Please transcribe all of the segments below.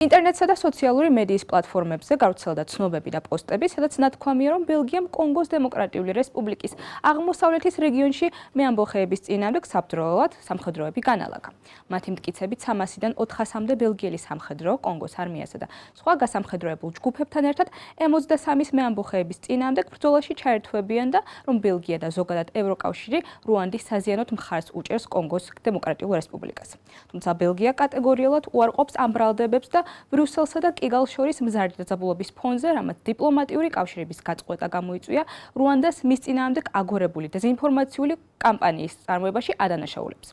ინტერნეტსა და სოციალური მედიის პლატფორმებზე გავრცელდა ცნობები და პოსტები, სადაც ნათქვამია, რომ ბელგიამ კონგოს დემოკრატიული რესპუბლიკის აღმოსავლეთის რეგიონში მეამბოხეების წინააღმდეგ საბრძოლველად სამხედროები განალაგა. მათი მტკიცებით 300-დან 400-მდე ბელგიელი სამხედრო კონგოს არმიასა და სხვა გასამხედროებულ ჯგუფებთან ერთად 63-ის მეამბოხეების წინააღმდეგ ბრძოლაში ჩაერთვებიან და რომ ბელგია და ზოგადად ევროკავშირი რუანდის საზიანოდ მხარს უჭერს კონგოს დემოკრატიულ რესპუბლიკას. თუმცა ბელგია კატეგორიულად უარყოფს ამ ბრალდებებს და ბრიუსელსა და კიგალს შორის მზარდი დაძაბულობის ფონზე, რამაც დიპლომატიური კავშირების გაწყვეტა გამოიწვია რუანდას მის წინააღმდეგ აგორებული დეზინფორმაციული კამპანიის წარმოებაში ადანაშაულებს.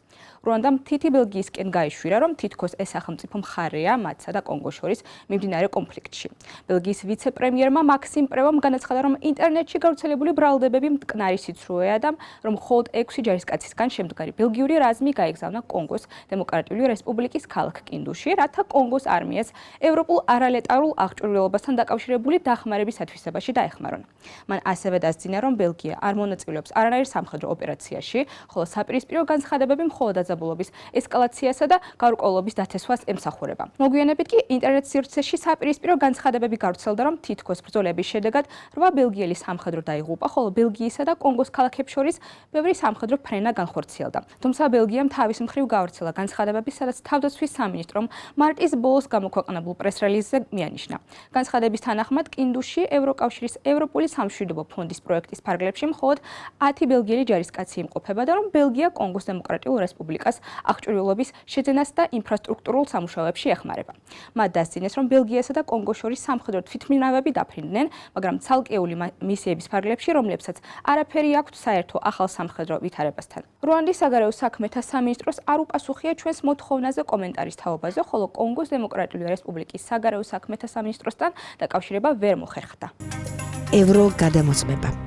რუანდამ თითი ბელგიისკენ გაიშვირა, რომ თითქოს ეს სახელმწიფო მხარეა მათსა და კონგოს შორის მიმდინარე კონფლიქტში. ბელგიის ვიცე-პრემიერმა მაქსიმ პრევამ განაცხადა, რომ ინტერნეტში გავრცელებული ბრალდებები მტკნარი სიცრუეა და რომ მხოლოდ 6 ჯარისკაცისგან შემდგარი ბელგიური რაზმი გაეგზავნა კონგოს დემოკრატიული რესპუბლიკის ქალაქ კინდუში, რათა კონგოს არმიას ევროპულ არალეტარულ აღჭურვილობასთან დაკავშირებული დახმარების ათვისებაში დაეხმარონ. მან ასევე დასძინა, რომ ბელგია არ მონაწილეობს არანაირ სამხედრო ოპერაციაში, ხოლო საპირისპირო განცხადებები მხოლოდ დაძაბულობის ესკალაციასა და გარკვეულობის დათესვას ემსახურება. მოგვიანებით კი ინტერნეტ სივრცეში საპირისპირო განცხადებები გავრცელდა, რომ თითქოს ბრძოლების შედეგად 8 ბელგიელი სამხედრო დაიღუპა, ხოლო ბელგიისა და კონგოს ქალაქებს შორის ბევრი სამხედრო ფრენა განხორციელდა. თუმცა ბელგიამ თავის მხრივ გავრცელა განცხადებები, სადაც თავდაცვის სამინისტრომ მარტის ბოლოს გამოქვეყნებულ პრეს-რელიზზე მიანიშნა. განცხადების თანახმად კინდუში ევროკავშირის ევროპული სამშვიდობო ფონდის პროექტის ფარგლებში მხოლოდ 10 ბელგიელი ჯარისკაცი იმყოფება და რომ ბელგია კონგოს დემოკრატიულ რესპუბლიკას აღჭურვილობის შეძენას და ინფრასტრუქტურულ სამუშაოებში ეხმარება. მათ დასძინეს, რომ ბელგიასა და კონგოს შორის სამხედრო თვითმფრინავები დაფრინდნენ, მაგრამ ცალკეული მისიების ფარგლებში, რომლებსაც არაფერი აქვთ საერთო ახალ სამხედრო ვითარებასთან. რუანდის საგარეო საქმეთა სამინისტროს არ უპასუხია ჩვენს მოთხოვნაზე კომენტარის თაობაზე, ხოლო კონგოს დემოკრატიული რესპუბლიკის საგარეო საქმეთა სამინისტროსთან დაკავშირება ვერ მოხერხდა. ევრო გადამოწმება.